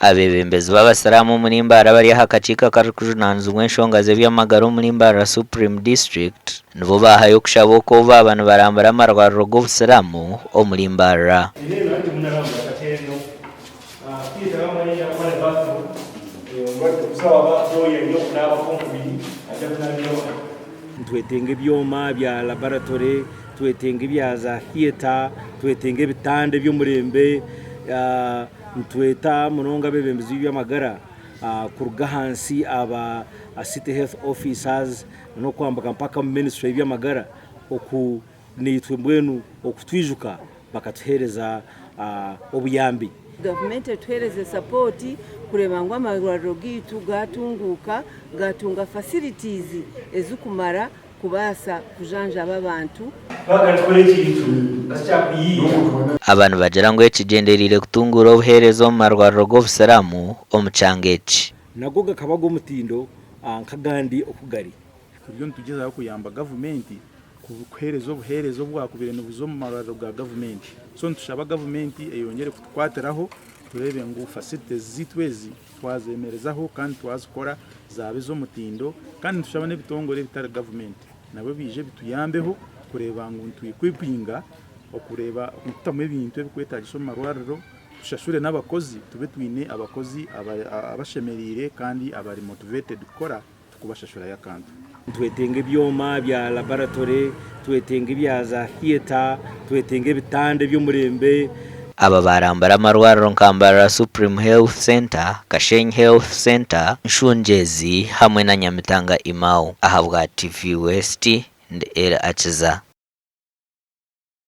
abebembezi b'abasiramu muri Mbara bari akakiiko karikujunanizibwa enshonga z'ebyamagara muri Mbara Supreme District nibo bahaye okushaba okuba abantu barambara amarwariro g'obusiramu omuri Mbara. Twetenga ebyoma bya laboratory, twetenga ebya za theater, twetenga ebitande by'omurembe, ntweta munonga abebembezi by'amagara kuruga hansi aba city health officers no kwambuka mpaka mu ministry by'amagara oku nitwe mbwenu okutwijuka bakatuhereza obuyambi. Government etwereze support kureba ngo amarwariro gitu gatunguka gatunga facilities ezukumara kubasa kujanja abantu abantu bagira ngo ekigenderire kutungura obuherezo mu marwariro g'obusiramu omu Kyangeki nago gakabaga omutindo nkagandi okugari kubyo ntugeza kuyamba government kuhereza obuherezo bwakubire nubuzo mu marwariro ga government so ntushaba government eyongere kutukwatiraho turebe ngo facilities zitwezi twazemerezaho kandi twazikora zabe zo mutindo kandi ntushaba n'ebitongore bitari government nabo bije bituyambeho kureba ngo ntwikwipinga okureba kutamu ebintu ebikwetagisha mu marwariro tushashure n'abakozi tube twine abakozi abashemerire kandi abari motivated gukora tukubashashura yakantu. Twetenga ebyoma bya laboratory, twetenga ebya za theater, twetenga ebitande by'omurembe. Aba barambara amarwariro nka Mbara Supreme Health Center, Kashenyi Health Center, Nshunjezi hamwe na Nyamitanga Imau. Aha bwa TV West ndi Era Akiza.